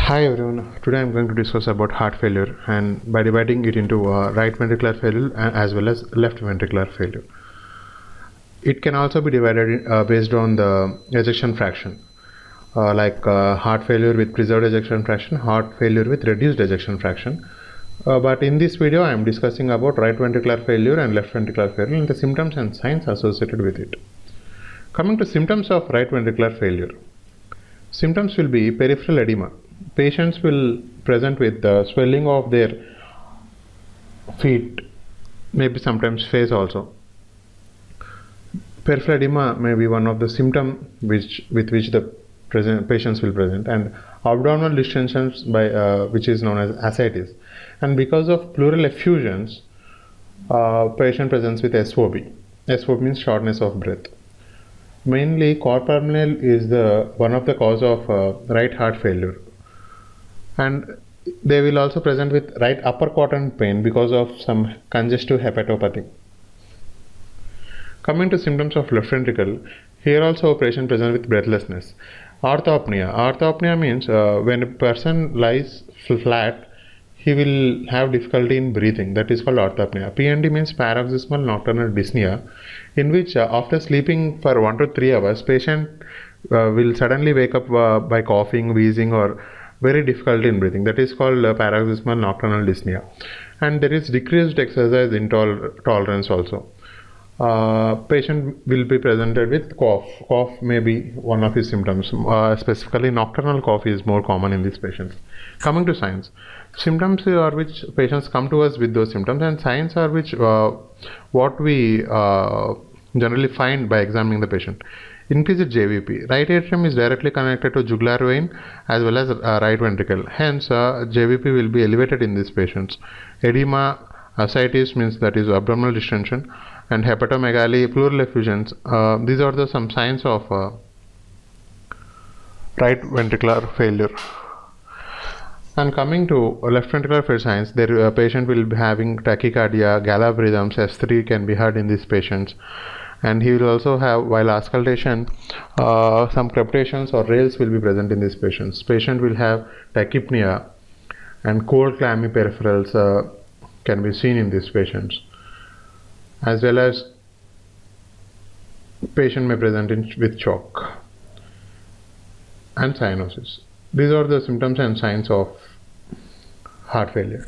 Hi everyone, today I'm going to discuss about heart failure and by dividing it into right ventricular failure as well as left ventricular failure. It can also be divided based on the ejection fraction, heart failure with preserved ejection fraction, heart failure with reduced ejection fraction. But in this video I am discussing about right ventricular failure and left ventricular failure and the symptoms and signs associated with it. Coming to symptoms of right ventricular failure. Symptoms will be peripheral edema. Patients will present with swelling of their feet, maybe sometimes face also. Peripheral edema may be one of the symptoms with which the patients will present, and abdominal distensions which is known as ascites. And because of pleural effusions, patient presents with SOB. SOB means shortness of breath. Mainly, cor pulmonale is one of the cause of right heart failure, and they will also present with right upper quadrant pain because of some congestive hepatopathy. Coming to symptoms of left ventricle, here also a patient presents with breathlessness. Orthopnea. Orthopnea means when a person lies flat, he will have difficulty in breathing. That is called orthopnea. PND means paroxysmal nocturnal dyspnea, in which after sleeping for 1 to 3 hours, patient will suddenly wake up by coughing, wheezing, or very difficulty in breathing. That is called paroxysmal nocturnal dyspnea. And there is decreased exercise intolerance also. Patient will be presented with cough. Cough may be one of his symptoms. Specifically, nocturnal cough is more common in these patients. Coming to signs. Symptoms are which patients come to us with those symptoms, and signs are which what we generally find by examining the patient. Increased JVP. Right atrium is directly connected to jugular vein as well as right ventricle. Hence, JVP will be elevated in these patients. Edema, ascites means that is abdominal distension, and hepatomegaly, pleural effusions. These are some signs of right ventricular failure. And coming to left ventricular failure signs, the patient will be having tachycardia, gallop rhythms, S3 can be heard in these patients. And he will also have, while auscultation, some crepitations or rales will be present in these patients. Patient will have tachypnea and cold clammy peripherals can be seen in these patients. As well as patient may present with shock and cyanosis. These are the symptoms and signs of heart failure.